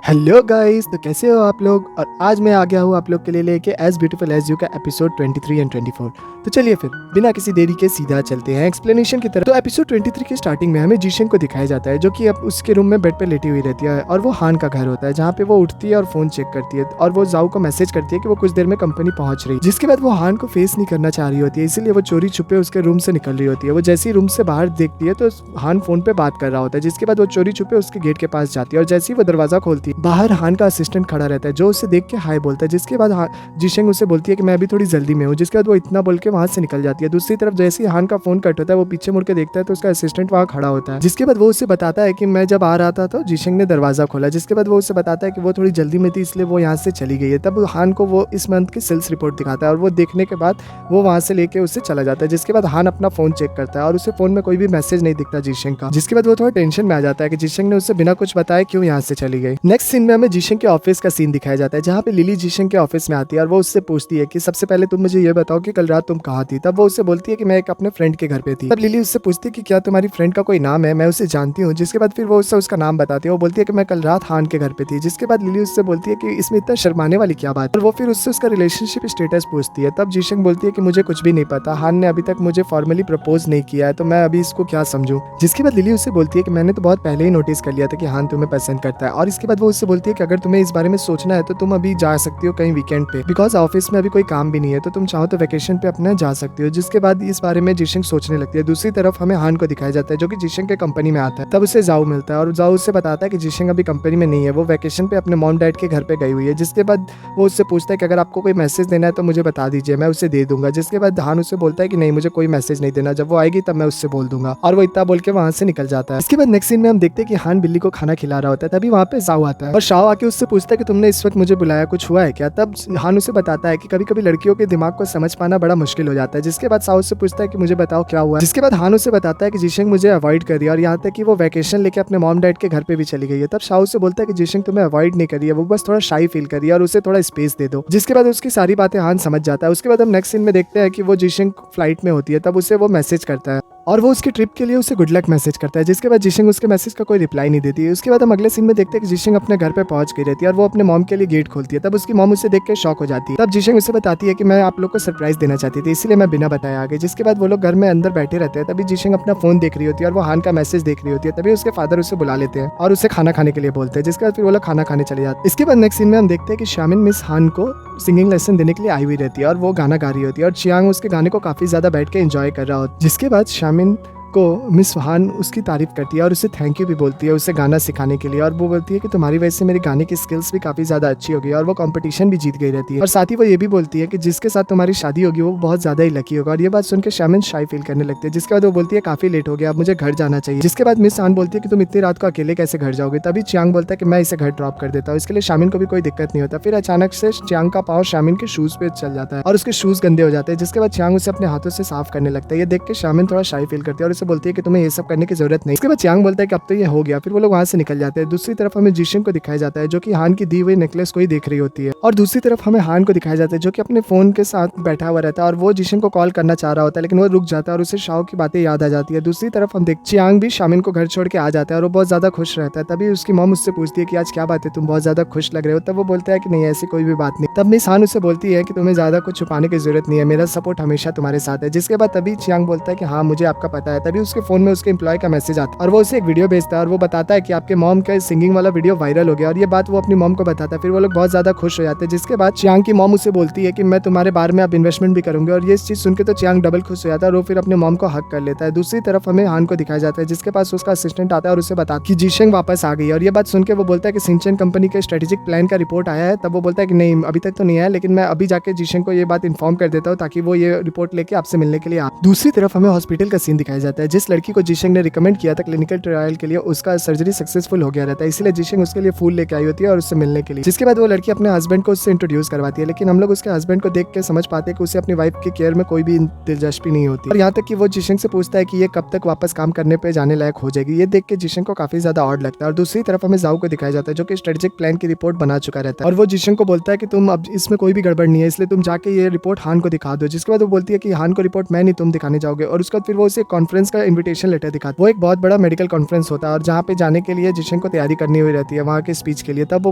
Hello guys, तो कैसे हो आप लोग। और आज मैं आ गया हूँ आप लोग के लिए लेके एज ब्यूटीफुल एज यू का एपिसोड 23 एंड 24। तो चलिए फिर बिना किसी देरी के सीधा चलते हैं एक्सप्लेनेशन की तरफ। तो एपिसोड 23 के स्टार्टिंग में हमें जीशेंग को दिखाया जाता है जो कि अब उसके रूम में बेड पे लेटी हुई रहती है और वो हान का घर होता है जहाँ पे वो उठती है और फोन चेक करती है और वो जाऊ को मैसेज करती है कि वो कुछ देर में कंपनी पहुंच रही है। जिसके बाद वो हान को फेस नहीं करना चाह रही होती है, इसीलिए वो चोरी छुपे उसके रूम से निकल रही होती है। वो जैसे ही रूम से बाहर देखती है तो हान फोन पे बात कर रहा होता है। जिसके बाद वो चोरी छुपे उसके गेट के पास जाती है और जैसे ही वो दरवाजा खोलती है बाहर हान का असिस्टेंट खड़ा रहता है जो उसे देख के हाय बोलता है। जिसके बाद जीशेंग उसे बोलती है कि मैं अभी थोड़ी जल्दी में हूँ। जिसके बाद वो इतना बोल के वहां से निकल जाती है। दूसरी तरफ जैसे ही हान का फोन कट होता है वो पीछे मुड़ के देखता है तो उसका असिस्टेंट वहां खड़ा होता है। जिसके बाद वो उसे बताता है कि मैं जब आ रहा था तो जीशेंग ने दरवाजा खोला। जिसके बाद वो उसे बताता है कि वो थोड़ी जल्दी में थी इसलिए वो यहाँ से चली गई है। तब हान को वो इस मंथ की सेल्स रिपोर्ट दिखाता है और वो देखने के बाद वो वहां से लेके उससे चला जाता है। जिसके बाद हान अपना फोन चेक करता है और उसे फोन में कोई भी मैसेज नहीं दिखता जीशेंग का। जिसके बाद वो थोड़ा टेंशन में आ जाता है कि जीशेंग ने उससे बिना कुछ बताए क्यों यहाँ से चली गई। नेक्स्ट सीन में हमें जीशेंग के ऑफिस का सीन दिखाया जाता है जहाँ पे लिली जीशेंग के ऑफिस में आती है और वो उससे पूछती है कि सबसे पहले तुम मुझे ये बताओ कि कल रात तुम कहाँ थी। तब वो उससे बोलती है कि मैं एक अपने फ्रेंड के घर पे थी। तब लिली उससे पूछती है कि क्या तुम्हारी फ्रेंड का कोई नाम है, मैं उसे जानती हूँ। जिसके बाद फिर वो उससे उसका नाम बताती है। वो बोलती है कि मैं कल रात हान के घर पे थी। जिसके बाद लिली उससे बोलती है कि इसमें इतना शर्माने वाली क्या बात है। और वो फिर उससे उसका रिलेशनशिप स्टेटस पूछती है। तब जीशेंग बोलती है कि मुझे कुछ भी नहीं पता, हान ने अभी तक मुझे फॉर्मली प्रपोज नहीं किया है तो मैं अभी इसको क्या समझूं। जिसके बाद लिली उससे बोलती है कि मैंने तो बहुत पहले ही नोटिस कर लिया था कि हान तुम्हें पसंद करता है। और इसके बाद वो उससे बोलती है कि अगर तुम्हें इस बारे में सोचना है तो तुम अभी जा सकती हो कहीं वीकेंड पे, बिकॉज ऑफिस में अभी कोई काम भी नहीं है तो तुम चाहो तो वेकेशन पे अपना जा सकती हो। जिसके बाद इस बारे में जीशेंग सोचने लगती है। दूसरी तरफ हमें हान को दिखाया जाता है जो कि जीशेंग के कंपनी में आता है। तब उसे जाऊ मिलता है और जाऊ उससे बताता है कि जीशेंग अभी कंपनी में नहीं है, वो वेकेशन पे अपने मॉम डैड के घर पे गई हुई है। जिसके बाद वो उससे पूछता है कि अगर आपको कोई मैसेज देना है तो मुझे बता दीजिए, मैं उसे दे दूंगा। जिसके बाद हान उससे बोलता है कि नहीं, मुझे कोई मैसेज नहीं देना, जब वो आएगी तब मैं उससे बोल दूंगा। और वो इतना बोल के वहां से निकल जाता है। इसके बाद नेक्स्ट सीन में हम देखते हैं कि हान बिल्ली को खाना खिला रहा होता है। तभी वहां पे जाऊ आता है और शाओ आके उससे पूछता है कि तुमने इस वक्त मुझे बुलाया, कुछ हुआ है क्या। तब हान उसे बताता है कि कभी कभी लड़कियों के दिमाग को समझ पाना बड़ा मुश्किल हो जाता है। जिसके बाद साउ से पूछता है कि मुझे बताओ क्या हुआ। जिसके बाद हान उसे बताता है कि जीशेंग मुझे अवॉइड कर रही है और यहाँ तक कि वो वैकेशन लेके अपने मॉम डैड के घर पे भी चली गई है। तब शाओ से बोलता है कि जीशेंग तुम्हें अवॉइड नहीं कर रही है, वो बस थोड़ा शाई फील कर रही है और उसे थोड़ा स्पेस दे दो। जिसके बाद उसकी सारी बातें हान समझ जाता है। उसके बाद हम नेक्स्ट सीन में देखते हैं कि वो जीशेंग फ्लाइट में होती है। तब उसे वो मैसेज करता है और वो उसकी ट्रिप के लिए उसे गुड लक मैसेज करता है। जिसके बाद जीशेंग उसके मैसेज का कोई रिप्लाई नहीं देती है। उसके बाद हम अगले सीन में देखते हैं कि जीशेंग अपने घर पे पहुंच गई रहती है और वो अपने मॉम के लिए गेट खोलती है। तब उसकी मॉम उसे देख के शॉक हो जाती है। तब जीशेंग उसे बताती है कि मैं आप लोग को सरप्राइज देना चाहती थी, इसलिए मैं बिना बताए आ गई। जिसके बाद वो लोग घर में अंदर बैठे रहते हैं। तभी जीशेंग अपना फोन देख रही होती है और वो हान का मैसेज देख रही होती है। तभी उसके फादर उसे बुला लेते हैं और उसे खाना खाने के लिए बोलते हैं। जिसके बाद फिर वो लोग खाना खाने चले जाते हैं। इसके बाद नेक्स्ट सीन में हम देखते हैं कि शामिन मिस हान को सिंगिंग लेसन देने के लिए आई हुई रहती है और वो गाना गा रही होती है और चियांग उसके गाने को काफी ज्यादा बैठ के एंजॉय कर रहा होता है। जिसके बाद शामिन को मिस हान उसकी तारीफ करती है और उसे थैंक यू भी बोलती है उसे गाना सिखाने के लिए। और वो बोलती है कि तुम्हारी वजह से मेरी गाने की स्किल्स भी काफी ज्यादा अच्छी हो गई और वो कंपटीशन भी जीत गई रहती है। और साथ ही वो ये भी बोलती है कि जिसके साथ तुम्हारी शादी होगी वो बहुत ज्यादा ही लकी होगा। और ये बात सुनकर शामिन शाई फील करने लगती है। जिसके बाद वो बोलती है काफी लेट हो गया, अब मुझे घर जाना चाहिए। जिसके बाद मिस हान बोलती है कि तुम इतनी रात को अकेले कैसे घर जाओगे। तभी चियांग बोलता है कि मैं इसे घर ड्रॉप कर देता हूँ। इसके लिए शामिन को भी कोई दिक्कत नहीं होता। फिर अचानक से चियांग का पाँव शामिन के शूज पे चल जाता है और उसके शूज गंदे हो जाते हैं। जिसके बाद चियांग उसे अपने हाथों से साफ करने लगता है। ये देख के शामिन थोड़ा शाई फील करती है और उसे बोलती है कि तुम्हें सब करने की जरूरत नहीं। इसके बाद चियांग बोलता है कि अब तो ये हो गया। फिर वो लोग वहां से निकल जाते हैं। दूसरी तरफ हमें जीशेंग को दिखाया जाता है जो कि हान की दी हुई नेकलेस को ही देख रही होती है और दूसरी तरफ हमें हान को दिखाया जाता है जो कि अपने फोन के साथ बैठा हुआ रहता है और वो जीशेंग को कॉल करना चाह रहा होता है लेकिन वो रुक जाता है और उसे शाओ की बातें याद आ जाती है। दूसरी तरफ हम देखते चियांग भी शामिन को घर छोड़ के आ जाता है और वो बहुत ज्यादा खुश रहता है। तभी उसकी मॉम उससे पूछती है कि आज क्या बात है, तुम बहुत ज्यादा खुश लग रहे हो। तब वो बोलता है कि नहीं ऐसी कोई भी बात नहीं। तब मिस हान उससे बोलती है कि तुम्हें ज्यादा कुछ छुपाने की जरूरत नहीं है, मेरा सपोर्ट हमेशा तुम्हारे साथ है। जिसके बाद तभी चियांग बोलता है कि हाँ मुझे आपका पता है। तभी उसके फोन में उसके एम्प्लॉय का मैसेज आता है और वो उसे एक वीडियो भेजता है और वो बताता है कि आपके मॉम का सिंगिंग वाला वीडियो वायरल हो गया और ये बात वो अपनी मॉम को बताता है। फिर वो लोग बहुत ज्यादा खुश हो जाते हैं। जिसके बाद चियांग की मॉम उसे बोलती है कि मैं तुम्हारे बारे में अब इन्वेस्टमेंट भी करूंगी और ये चीज सुनकर तो चियांग डबल खुश हो जाता है और वो फिर अपने मॉम को हक कर लेता है। दूसरी तरफ हमें हान को दिखाया जाता है जिसके पास उसका असिस्टेंट आता है और उसे बताता है कि जीशेंग वापस आ गई और ये बात सुनकर वो बोलता है कि सिंचन कंपनी के स्ट्रेटेजिक प्लान का रिपोर्ट आया है। तब वो बोलता है कि नहीं अभी तक तो नहीं आया लेकिन मैं अभी जाके जीशेंग को ये बात इन्फॉर्म कर देता हूँ ताकि वो ये रिपोर्ट लेके आपसे मिलने के लिए आ। दूसरी तरफ हमें हॉस्पिटल का सीन दिखाया जाता है। जिस लड़की को जीशेंग ने रिकमेंड किया था क्लिनिकल ट्रायल के लिए उसका सर्जरी सक्सेसफुल हो गया रहता है, इसलिए जीशेंग उसके लिए फूल लेके आई होती है और उससे मिलने के लिए। जिसके बाद वो लड़की अपने हस्बैंड को उससे इंट्रोड्यूस करवाती है लेकिन हम लोग उसके हस्बैंड को देख के समझ पाते हैं कि उसे अपनी वाइफ की केयर में कोई भी दिलचस्पी नहीं होती और यहाँ तक कि वो जीशेंग से पूछता है कि ये कब तक वापस काम करने पे जाने लायक हो जाएगी। ये देख के जीशेंग को काफी ज्यादा ऑड लगता है। और दूसरी तरफ हमें जाऊ को दिखाया जाता है जो कि स्ट्रेटेजिक प्लान की रिपोर्ट बना चुका रहता है और वो जीशेंग को बोलता है कि तुम अब इसमें कोई भी गड़बड़ नहीं है इसलिए तुम जाके ये रिपोर्ट हान को दिखा दो। जिसके बाद वो बोलती है कि हान को रिपोर्ट मैं नहीं तुम दिखाने जाओगे और उसके बाद फिर वो उसे कॉन्फ्रेंस कॉन्फ्रेंस का इन्विटेशन लेटर दिखाता है। वो एक बहुत बड़ा मेडिकल कॉन्फ्रेंस होता है और जहाँ पे जाने के लिए जिशंग को तैयारी करनी हुई रहती है वहाँ के स्पीच के लिए। तब वो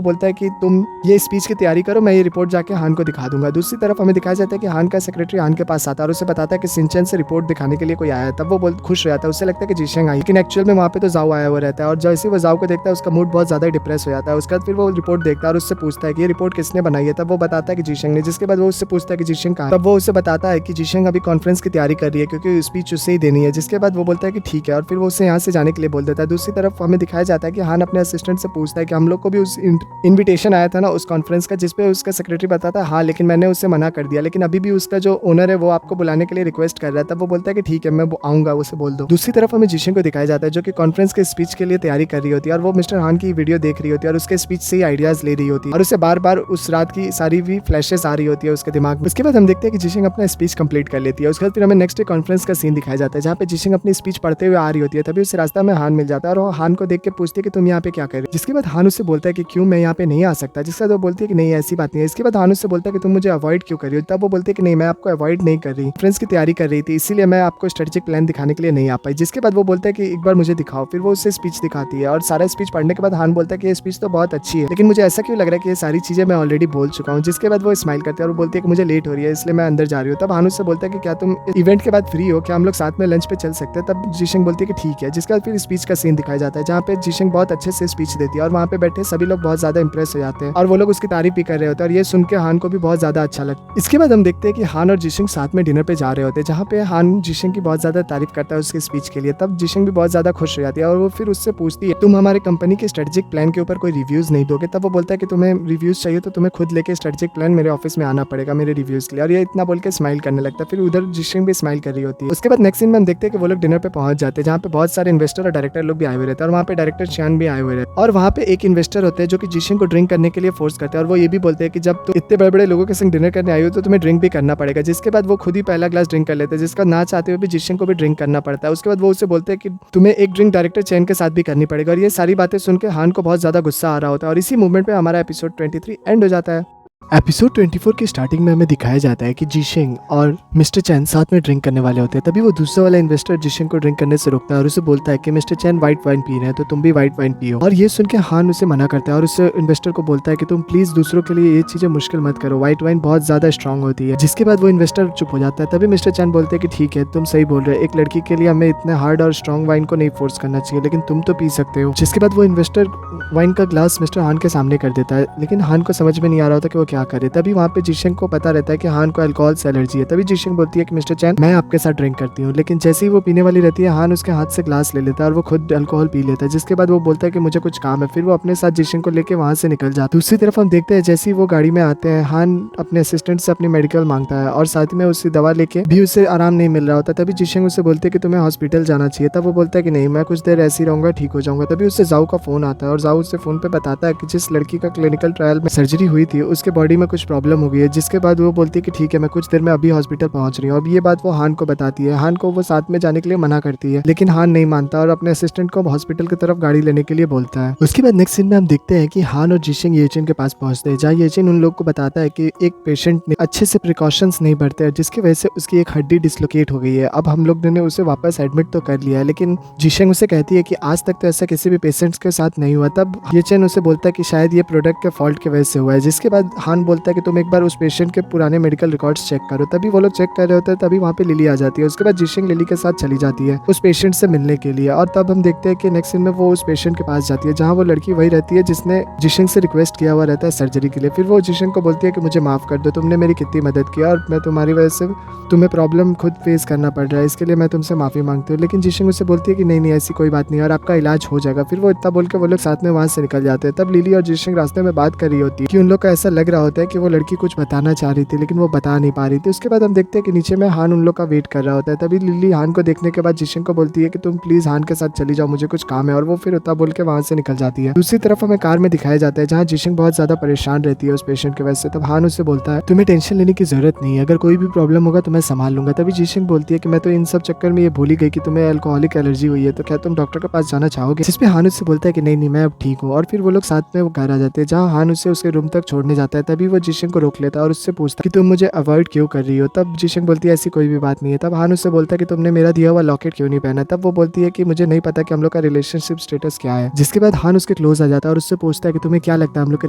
बोलता है कि तुम ये स्पीच की तैयारी करो, मैं ये रिपोर्ट जाके हान को दिखा दूंगा। दूसरी तरफ हमें दिखाया जाता है कि हान का सेक्रेटरी हान के पास आता है और उसे बताता है कि सिंचन से रिपोर्ट दिखाने के लिए कोई आया है। तब वो बहुत खुश रहता है, उसे लगता है कि जिशंग आई, लेकिन एक्चुअल में वहाँ पे तो जाओ आया हुआ रहता है। और जैसे वो जाओ को देखता है उसका मूड बहुत ज्यादा डिप्रेस हो जाता है। उसके बाद फिर वो रिपोर्ट देखता है और उससे पूछता है कि ये रिपोर्ट किसने बनाई है। तब वो बताता है कि जिशंग ने। जिसके बाद वो उससे पूछता है कि जिशंग कहाँ है। तब वो उसे बताता है कि जिशंग अभी कॉन्फ्रेंस की तैयारी कर रही है क्योंकि स्पीच उससे ही देनी है। जिसके बाद वो बोलता है कि ठीक है और फिर वो उसे यहाँ से जाने के लिए बोल देता है। दूसरी तरफ हमें दिखाया जाता है कि हान अपने असिस्टेंट से पूछता है कि हम लोग को भी उस इन्विटेशन आया था ना उस कॉन्फ्रेंस का, जिसपे उसका सेक्रेटरी बताता है हाँ, लेकिन मैंने उससे मना कर दिया, लेकिन अभी भी उसका जो ओनर है वो आपको बुलाने के लिए रिक्वेस्ट कर रहा है। तब वो बोलता है कि ठीक है मैं आऊंगा, उसे बोल दो। दूसरी तरफ हमें जिशंग को दिखाया जाता है जो कि कॉन्फ्रेंस के स्पीच के लिए तैयारी कर रही होती है और वो मिस्टर हान की वीडियो देख रही होती है और उसके स्पीच से ही आइडियाज ले रही होती है और उसे बार बार उस रात की सारी भी फ्लैशेस आ रही होती है उसके दिमाग में। उसके बाद हम देखते हैं कि जिशंग अपना स्पीच कंप्लीट कर लेती है। उसके बाद फिर हमें नेक्स्ट डे कॉन्फ्रेंस का सीन दिखाया जाता है जहाँ पे जिशंग अपनी स्पीच पढ़ते हुए आ रही होती है। तभी उसे रास्ता में हान मिल जाता है और वो हान को देख के पूछती है कि तुम यहाँ पे क्या कर रही हो। जिसके बाद हान उससे बोलता है कि क्यों मैं यहाँ पे नहीं आ सकता। जिसके बाद वो बोलती है कि नहीं ऐसी बात नहीं है। इसके बाद हान उससे बोलता है कि तुम मुझे अवॉइड क्यों कर रही हो। तब वो बोलती है कि नहीं मैं आपको अवॉइड नहीं कर रही, फ्रेंड्स की तैयारी कर रही थी इसीलिए मैं आपको स्ट्रेटेजिक प्लान दिखाने के लिए नहीं आ पाई। जिसके बाद वो बोलता है कि एक बार मुझे दिखाओ। फिर वो उससे स्पीच दिखाती है और सारा स्पीच पढ़ने के बाद हान बोलता है कि ये स्पीच तो बहुत अच्छी है, लेकिन मुझे ऐसा क्यों लग रहा है कि ये सारी चीजें मैं ऑलरेडी बोल चुका हूँ। जिसके बाद वो स्माइल करती है और वो बोलती है कि मुझे लेट हो रही है इसलिए मैं अंदर जा रही हूँ। तब हान उससे बोलता है कि क्या तुम इवेंट के बाद फ्री हो, क्या हम लोग साथ में लंच पे चल सकते हैं। तब जिशंग बोलती है कि ठीक है। जिसके बाद फिर स्पीच का सीन दिखाया जाता है जहाँ पे जिशंग बहुत अच्छे से स्पीच देती है और वहाँ पे बैठे सभी लोग बहुत ज्यादा इंप्रेस हो जाते हैं और वो लोग उसकी तारीफ भी कर रहे होते हैं और ये सुन के हान को भी बहुत ज्यादा अच्छा लगता है। इसके बाद हम देखते हैं कि हान और जिशंग साथ में डिनर पे जा रहे होते हैं जहाँ पे हान जिशंग की बहुत ज्यादा तारीफ करता है उसके स्पीच के लिए। तब जिशंग भी बहुत ज्यादा खुश हो जाती है और वो फिर उससे पूछती है तुम हमारे कंपनी के स्ट्रेटेजिक प्लान के ऊपर कोई रिव्यूज नहीं दोगे। तब वो बोलता है कि तुम्हें रिव्यूज चाहिए तो तुम्हें खुद लेके स्ट्रेटेजिक प्लान मेरे ऑफिस में आना पड़ेगा मेरे रिव्यूज के लिए। और ये इतना बोल के स्माइल करने लगता है। फिर उधर जिशंग भी स्माइल कर रही होती है। उसके बाद नेक्स्ट सीन में हम देखते हैं कि वो लोग डिनर पे पहुंच जाते हैं जहाँ पे बहुत सारे इन्वेस्टर और डायरेक्टर लोग भी आए हुए रहते हैं और वहाँ पे डायरेक्टर चैन भी आए हुए रहते हैं और वहाँ पे एक इन्वेस्टर होते हैं जो कि जिशंग को ड्रिंक करने के लिए फोर्स करते हैं और वो ये भी बोलते हैं कि जब तुम इतने बड़े बड़े लोगों के संग डिनर करने आई हो तो तुम्हें ड्रिंक भी करना पड़ेगा। जिसके बाद वो खुद ही पहला ग्लास ड्रिंक कर लेते हैं जिसका ना चाहते हुए भी जिशंग को भी ड्रिंक करना पड़ता है। उसके बाद वो उससे बोलते हैं कि तुम्हें एक ड्रिंक डायरेक्टर चैन के साथ भी करनी पड़ेगी और ये सारी बातें सुन के हान को बहुत ज्यादा गुस्सा आ रहा होता है और इसी मूवमेंट पे हमारा एपिसोड 23 एंड हो जाता है। एपिसोड 24 की स्टार्टिंग में हमें दिखाया जाता है कि जिशंग और मिस्टर चैन साथ में ड्रिंक करने वाले होते हैं। तभी वो दूसरा वाला इन्वेस्टर जिशंग को ड्रिंक करने से रोकता है और उसे बोलता है कि मिस्टर चैन व्हाइट वाइन पी रहे हैं तो तुम भी व्हाइट वाइन पियो। और ये सुन के हान उसे मना करता है और उस इन्वेस्टर को बोलता है कि तुम प्लीज दूसरों के लिए ये चीजें मुश्किल मत करो, व्हाइट वाइन बहुत ज्यादा स्ट्रांग होती है। जिसके बाद वो इन्वेस्टर चुप हो जाता है। तभी मिस्टर चैन बोलते हैं कि ठीक है तुम सही बोल रहे हो, एक लड़की के लिए हमें इतने हार्ड और स्ट्रांग वाइन को नहीं फोर्स करना चाहिए, लेकिन तुम तो पी सकते हो। जिसके बाद वो इन्वेस्टर वाइन का ग्लास मिस्टर हान के सामने कर देता है, लेकिन हान को समझ में नहीं आ रहा होता कि वो क्या करे। तभी वहाँ पे जिशंग को पता रहता है कि हान को अल्कोहल से एलर्जी है। तभी जिशंग बोलती है कि मिस्टर चैन मैं आपके साथ ड्रिंक करती हूँ, लेकिन जैसे ही वो पीने वाली रहती है हान उसके हाथ से ग्लास ले लेता है और वो खुद अल्कोहल पी लेता है। जिसके बाद वो बोलता है कि मुझे कुछ काम है। फिर वो अपने साथ जिशंग को लेके वहाँ से निकल जाता है। दूसरी तरफ हम देखते हैं जैसे ही वो गाड़ी में आते हैं हान अपने असिस्टेंट से अपनी मेडिकल मांगता है और साथ में उससे दवा लेके भी उसे आराम नहीं मिल रहा होता। तभी जिशंग उसे बोलते हैं कि तुम्हें हॉस्पिटल जाना चाहिए। तब वो बोलता है कि नहीं मैं कुछ देर ऐसे ही रहूंगा, ठीक हो जाऊंगा। तभी उससे जाऊ का फोन आता है और जाऊ उससे फोन पे बताता है कि जिस लड़की का क्लिनिकल ट्रायल में सर्जरी हुई थी उसके बॉडी में कुछ प्रॉब्लम हो गई है। जिसके बाद वो बोलती है कि ठीक है मैं कुछ देर में अभी हॉस्पिटल पहुंच रही हूँ। अब ये बात वो हान को बताती है। हान को वो साथ में जाने के लिए मना करती है, लेकिन हान नहीं मानता और अपने असिस्टेंट को हॉस्पिटल की तरफ गाड़ी लेने के लिए बोलता है। उसके बाद नेक्स्ट सीन में हम देखते हैं कि हान और जिशंग येचिन के पास पहुंचते हैं जहाँ येचिन उन लोग को बताता है कि एक पेशेंट ने अच्छे से प्रिकॉशंस नहीं बरते जिसकी वजह से उसकी एक हड्डी डिसलोकेट हो गई है। अब हम लोग ने उसे वापस एडमिट तो कर लिया है, लेकिन जिशंग उसे कहती है कि आज तक तो ऐसा किसी भी पेशेंट्स के साथ नहीं हुआ। तब येचिन उसे बोलता है कि शायद ये प्रोडक्ट के फॉल्ट की वजह से हुआ है। जिसके बाद हान बोलता है कि तुम एक बार उस पेशेंट के पुराने मेडिकल रिकॉर्ड्स चेक करो। तभी वो लोग चेक कर रहे होते हैं। तभी वहाँ पे लिली आ जाती है। उसके बाद जिशंग लिली के साथ चली जाती है उस पेशेंट से मिलने के लिए और तब हम देखते हैं कि नेक्स्ट सीन में वो उस पेशेंट के पास जाती है जहाँ वो लड़की वही रहती है जिसने जिशंग से रिक्वेस्ट किया हुआ रहता है सर्जरी के लिए। फिर वो जिशंग को बोलती है कि मुझे माफ कर दो, तुमने मेरी कितनी मदद की और मैं तुम्हारी वजह से तुम्हें प्रॉब्लम खुद फेस करना पड़ रहा है, इसके लिए मैं तुमसे माफी मांगती हूँ। लेकिन जिशंग उससे बोलती है कि नहीं ऐसी कोई बात नहीं और आपका इलाज हो जाएगा। फिर वो इतना बोल के वो लोग साथ में वहाँ से निकल जाते हैं। तब लिली और जिशंग रास्ते में बात कर रही होती है कि उन लोग का ऐसा लग रहा होता है कि वो लड़की कुछ बताना चाह रही थी लेकिन वो बता नहीं पा रही थी। उसके बाद हम देखते हैं कि नीचे में हान उन लोग का वेट कर रहा होता है। तभी लिली हान को देखने के बाद जिशंग को बोलती है कि तुम प्लीज हान के साथ चली जाओ, मुझे कुछ काम है, और वो फिर उतना बोल के वहाँ से निकल जाती है। दूसरी तरफ हमें कार में दिखाया जाता है जहाँ जिशंग बहुत ज्यादा परेशान रहती है उस पेशेंट की वजह से। तब हान उससे बोलता है तुम्हें टेंशन लेने की जरूरत नहीं है, अगर कोई भी प्रॉब्लम होगा तो मैं संभाल लूंगा। तभी जिशंग बोलती है कि मैं तो इन सब चक्कर में ये भूल ही गई कि तुम्हें अल्कोहलिक एलर्जी हुई है, तो क्या तुम डॉक्टर के पास जाना चाहोगे। जिसपे हान उससे बोलता है कि नहीं मैं अब ठीक हूँ। और फिर वो लोग साथ में वो घर आ जाते हैं जहाँ हान उसे उसके रूम तक छोड़ने जाता है। तभी वो जिशिंग को रोक लेता है और उससे पूछता कि तुम मुझे अवॉइड क्यों कर रही हो। तब जिशिंग बोलती है ऐसी कोई भी बात नहीं है। तब हान उससे बोलता है कि तुमने मेरा दिया हुआ लॉकेट क्यों नहीं पहना। तब वो बोलती है कि मुझे नहीं पता कि हम लोग का रिलेशनशिप स्टेटस क्या है। जिसके बाद हान उसके क्लोज आ जाता है और उससे पूछता है कि तुम्हें क्या लगता है हम लोग का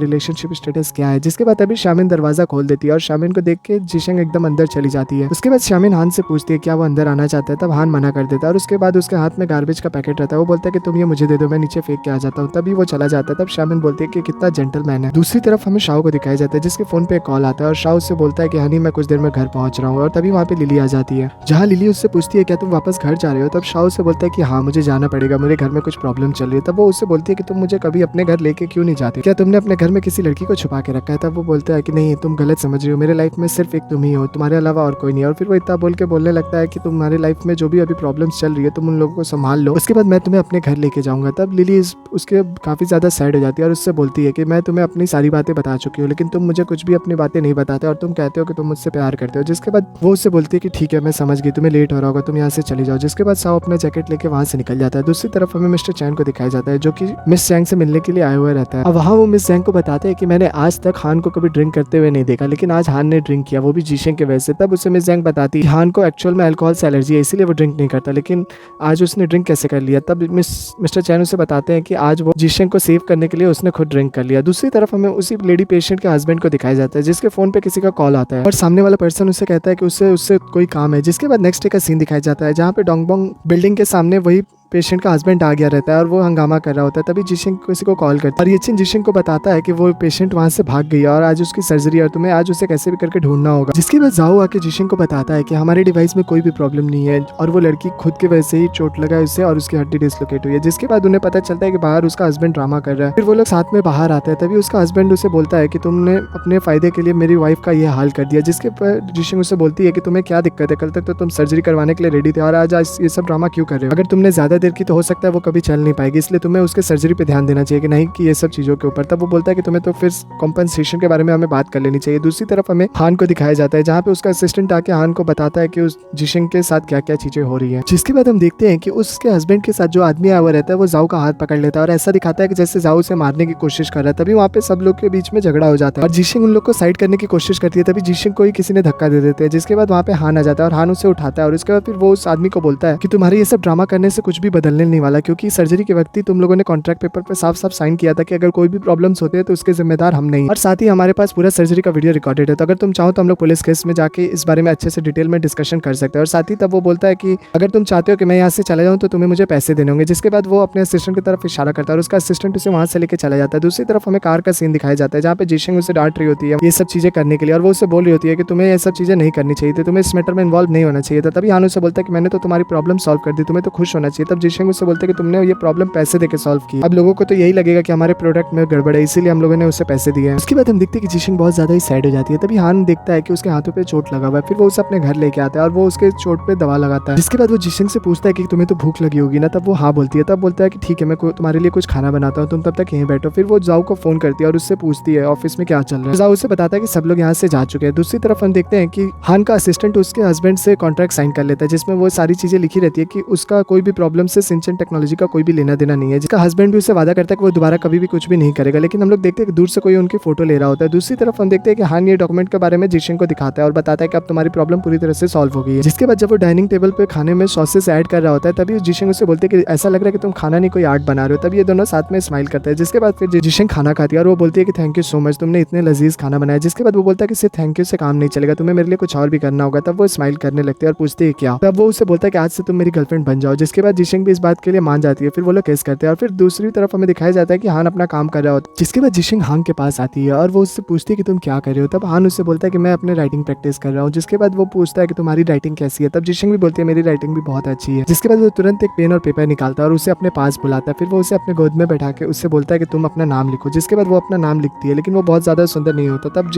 रिलेशनशिप स्टेटस क्या है। जिसके बाद अभी शामिन दरवाजा खोल देती है और शामिन को देख के जिशिंग एकदम अंदर चली जाती है। उसके बाद शामिन हान से पूछती है क्या वो अंदर आना चाहता है। तब हान मना कर देता है और उसके बाद उसके हाथ में गार्बेज का पैकेट रहता है। वो बोलता है कि तुम ये मुझे दे दो, मैं नीचे फेंक के आ जाता हूँ। तभी वो चला जाता है। तब शामिन बोलती है कि कितना जेंटलमैन है। दूसरी तरफ हमें शाओ को दिखाया जाता है जिसके फोन पे एक कॉल आता है और शाओ उससे बोलता है कि हनी मैं कुछ देर में घर पहुंच रहा हूँ। और तभी वहाँ पे लिली आ जाती है जहाँ लिली उससे पूछती है क्या तुम वापस घर जा रहे हो। तब शाओ से बोलता है कि हाँ मुझे जाना पड़ेगा, मेरे घर में कुछ प्रॉब्लम चल रही है। तब वो उससे बोलती है कि तुम मुझे कभी अपने घर लेके क्यों नहीं जाते, क्या तुमने अपने घर में किसी लड़की को छुपा के रखा है। तब वो बोलता है कि नहीं तुम गलत समझ रही हो, मेरे लाइफ में सिर्फ एक तुम ही हो, तुम्हारे अलावा और कोई नहीं। और फिर वो इतना बोल के बोलने लगता है कि तुम्हारी लाइफ में जो भी अभी प्रॉब्लम्स चल रही है तुम उन लोगों को संभाल लो, उसके बाद मैं तुम्हें अपने घर लेके जाऊंगा। तब लिली उसके काफी ज्यादा सैड हो जाती है और उससे बोलती है कि मैं तुम्हें अपनी सारी बातें बता चुकी हूँ लेकिन तुम मुझे कुछ भी अपनी बातें नहीं बताते और तुम कहते हो कि तुम मुझसे प्यार करते हो। जिसके बाद वो उससे बोलती है कि ठीक है मैं समझ गई, तुम्हें लेट हो रहा होगा, तुम यहाँ से चली जाओ। जिसके बाद साओ अपना जैकेट लेके वहाँ से निकल जाता है। दूसरी तरफ हमें मिस्टर चैन को दिखाया जाता है जो कि मिस जैंग से मिलने के लिए आया हुआ रहता है। अब वहाँ वो मिस जैंग को बताते हैं कि मैंने आज तक हान को कभी ड्रिंक करते हुए नहीं देखा लेकिन आज हान ने ड्रिंक किया, वो भी जिशिंग की वजह से। तब उसे मिस जैंग बताती है हान को एक्चुअल में अल्कोहल से एलर्जी है इसीलिए वो ड्रिंक नहीं करता, लेकिन आज उसने ड्रिंक कैसे कर लिया। तब मिस्टर चैन उसे बताते हैं कि आज वो जिशिंग को सेव करने के लिए उसने खुद ड्रिंक कर लिया। दूसरी तरफ हमें उसी लेडी पेशेंट के हस्बैंड को दिखाया जाता है जिसके फोन पे किसी का कॉल आता है और सामने वाला पर्सन उसे कहता है कि उससे कोई काम है। जिसके बाद नेक्स्ट डे का सीन दिखाया जाता है जहाँ पे डोंगबोंग बिल्डिंग के सामने वही पेशेंट का हस्बैंड आ गया रहता है और वो हंगामा कर रहा होता है। तभी जिशिंग किसी को कॉल करता है और येचिन जिशिंग को बताता है कि वो पेशेंट वहाँ से भाग गई है और आज उसकी सर्जरी है और तुम्हें आज उसे कैसे भी करके ढूंढना होगा। जिसके बाद जाओ आके जिशिंग को बताता है कि हमारे डिवाइस में कोई भी प्रॉब्लम नहीं है और वो लड़की खुद की वजह से ही चोट लगा है उससे और उसकी हड्डी डिसलोकेट हुई है। जिसके बाद उन्हें पता चलता है कि बाहर उसका हस्बैंड ड्रामा कर रहा है। फिर वो लोग साथ में बाहर आते हैं। तभी उसका हस्बैंड उसे बोलता है कि तुमने अपने फायदे के लिए मेरी वाइफ का ये हाल कर दिया। जिसके पर जिशिंग उसे बोलती है कि तुम्हें क्या दिक्कत है, कल तक तो तुम सर्जरी करवाने के लिए रेडी थे और आज ये सब ड्रामा क्यों कर रहे हो। अगर तुमने ज्यादा देर की तो हो सकता है कभी चल नहीं पाएगी, इसलिए तुम्हें उसके सर्जरी पे ध्यान देना चाहिए कि नहीं कि ये सब चीजों के ऊपर। तब वो बोलता है कि तुम्हें तो फिर कॉम्पनसेशन के बारे में हमें बात कर लेनी चाहिए। दूसरी तरफ हमें हान को दिखाया जाता है जहाँ पे उसका असिस्टेंट आके हान को बताता है कि उस जिशिंग के साथ क्या क्या चीजें हो रही है। जिसके बाद हम देखते हैं कि उसके हस्बैंड के साथ जो आदमी आया हुआ रहता है वो जाओ का हाथ पकड़ लेता है और ऐसा दिखाता है कि जैसे जाओ उसे मारने की कोशिश कर रहा है। तभी वहाँ पे सब लोग के बीच में झगड़ा हो जाता है और जिशिंग उन लोग को साइड करने की कोशिश करती है। तभी जिशिंग को ही किसी ने धक्का दे देते हैं। जिसके बाद वहाँ पे हान आ जाता है और हान उसे उठाता है और उसके बाद फिर वो उस आदमी को बोलता है कि तुम्हारे ये सब ड्रामा करने से कुछ भी बदलने नहीं वाला, क्योंकि सर्जरी के वक्त तुम लोगों ने कॉन्ट्रैक्ट पेपर पे साफ साफ साइन किया था कि अगर कोई भी प्रॉब्लम्स होते हैं तो उसके जिम्मेदार हम नहीं। और साथ ही हमारे पास पूरा सर्जरी का वीडियो रिकॉर्डेड है, तो अगर तुम चाहो तो हम लोग पुलिस केस में जाके इस बारे में अच्छे से डिटेल में डिस्कशन कर सकते हैं। और साथ ही तब वो बोलता है कि अगर तुम चाहते हो कि मैं यहाँ से चला जाऊँ तो तुम्हें मुझे पैसे देने होंगे। जिसके बाद वो अपने असिस्टेंट की तरफ इशारा करता है और उसका असिस्टेंट उसे वहाँ से लेकर चला जाता है। दूसरी तरफ हमें कार का सीन दिखाया जाता है जहाँ पे जिशिंग उसे डांट रही होती है ये सब चीजें करने के लिए और वो उसे बोल रही होती है कि तुम्हें ये सब चीजें नहीं करनी चाहिए थी, तुम्हें इस मैटर में इन्वॉल्व नहीं होना चाहिए था। तभी हान उसे बोलता है कि मैंने तो तुम्हारी प्रॉब्लम सॉल्व कर दी, तुम्हें तो खुश होना चाहिए। तब जिशिंग उसे बोलता है कि तुमने ये प्रॉब्लम पैसे देकर सॉल्व की, अब लोगों को तो यही लगेगा कि हमारे प्रोडक्ट में गड़बड़ है इसीलिए हम लोगों ने उसे पैसे दिए हैं। उसके बाद हम देखते हैं कि जिशिंग बहुत ज्यादा ही सैड हो जाती है। तभी हान देखता है कि उसके हाथों पे चोट लगा हुआ है। फिर वो उसे अपने घर लेके आता है और वो उसके चोट पे दवा लगाता है। जिसके बाद वो जिशिंग से पूछता है कि तुम्हें तो भूख लगी होगी ना। तब वो हाँ बोलती है। तब बोलता है कि ठीक है मैं तुम्हारे लिए कुछ खाना बनाता हूँ, तुम तब तक यहीं बैठो। फिर वो जाओ को फोन करती है और उससे पूछती है ऑफिस में क्या चल रहा है। जाओ उसे बताता है कि सब लोग यहाँ से जा चुके हैं। दूसरी तरफ हम देखते हैं कि हान का असिस्टेंट उसके हस्बैंड से कॉन्ट्रैक्ट साइन कर लेता है जिसमें वो सारी चीजें लिखी रहती है कि उसका कोई भी प्रॉब्लम से सिंचन टेक्नोलॉजी का कोई भी लेना देना नहीं है। जिसका हस्बैंड भी उसे वादा करता है कि वो दोबारा कभी भी कुछ भी नहीं करेगा। लेकिन हम लोग देखते हैं कि दूर से कोई उनकी फोटो ले रहा होता है। दूसरी तरफ हम देखते हैं कि हान ये डॉक्यूमेंट के बारे में जिशिंग को दिखाता है और बताता है कि अब तुम्हारी प्रॉब्लम पूरी तरह से सॉल्व हो गई है। जिसके बाद जब वो डाइनिंग टेबल पे खाने में सॉसेस ऐड कर रहा होता है तभी जिशिंग उससे बोलते हैं कि ऐसा लग रहा है कि तुम खाना नहीं कोई आर्ट बना रहे हो। तब ये दोनों साथ में स्माइल करते हैं। जिसके बाद फिर जिशिंग खाना खाती है और वो बोलती है कि थैंक यू सो मच, तुमने इतने लजीज खाना बनाया। जिसके बाद वो बोलता है कि सिर्फ थैंक यू से काम नहीं चलेगा, तुम्हें मेरे लिए कुछ और भी करना होगा। तब वो स्माइल करने लगती है और पूछती है क्या। तब वो उससे बोलता है कि आज से तुम मेरी गर्लफ्रेंड बन जाओ। जिसके बाद जिशिंग भी इस बात के लिए मान जाती है। फिर वो लोग किस करते हैं और फिर दूसरी तरफ हमें दिखाया जाता है कि हान अपना काम कर रहा होता है। जिसके बाद जिशिंग हान के पास आती है और वो उससे पूछती है कि तुम क्या कर रहे हो। तब हान उससे बोलता है कि मैं अपने राइटिंग प्रैक्टिस कर रहा हूँ। जिसके बाद वो पूछता है कि तुम्हारी राइटिंग कैसी है। तब जिशिंग भी बोलती है मेरी राइटिंग भी बहुत अच्छी है। जिसके बाद वो तुरंत एक पेन और पेपर निकालता है और उसे अपने पास बुलाता है। फिर वो उसे अपने गोद में बैठा के उससे बोलता है कि तुम अपना नाम लिखो। जिसके बाद वो अपना नाम लिखती है लेकिन वो बहुत ज्यादा सुंदर नहीं होता। तब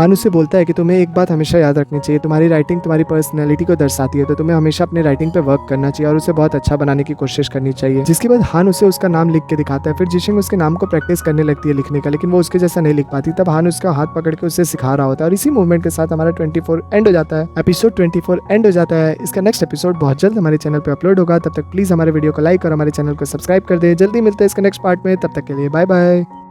हान उससे बोलता है कि तुम्हें एक बात हमेशा याद रखनी चाहिए, तुम्हारी राइटिंग तुम्हारी पर्सनैलिटी को दर्शाती है, तो तुम्हें हमेशा अपनी राइटिंग पे वर्क करना चाहिए और उसे बहुत अच्छा बनाने की कोशिश करनी चाहिए। जिसके बाद हान उसे उसका नाम लिख के दिखाता है। फिर जिशिंग उसके नाम को प्रैक्टिस करने लगती है लिखने का, लेकिन वो उसके जैसा नहीं लिख पाती। तब हान उसका हाथ पकड़ के उसे सिखा रहा होता है और इसी मूवमेंट के साथ हमारा 24 एंड हो जाता है। एपिसोड 24 एंड हो जाता है। इसका नेक्स्ट एपिसोड बहुत जल्द हमारे चैनल पे अपलोड होगा। तब तक प्लीज हमारे वीडियो को लाइक और हमारे चैनल को सब्सक्राइब कर दे। जल्दी मिलते हैं इसके नेक्स्ट पार्ट में। तब तक के लिए बाय बाय।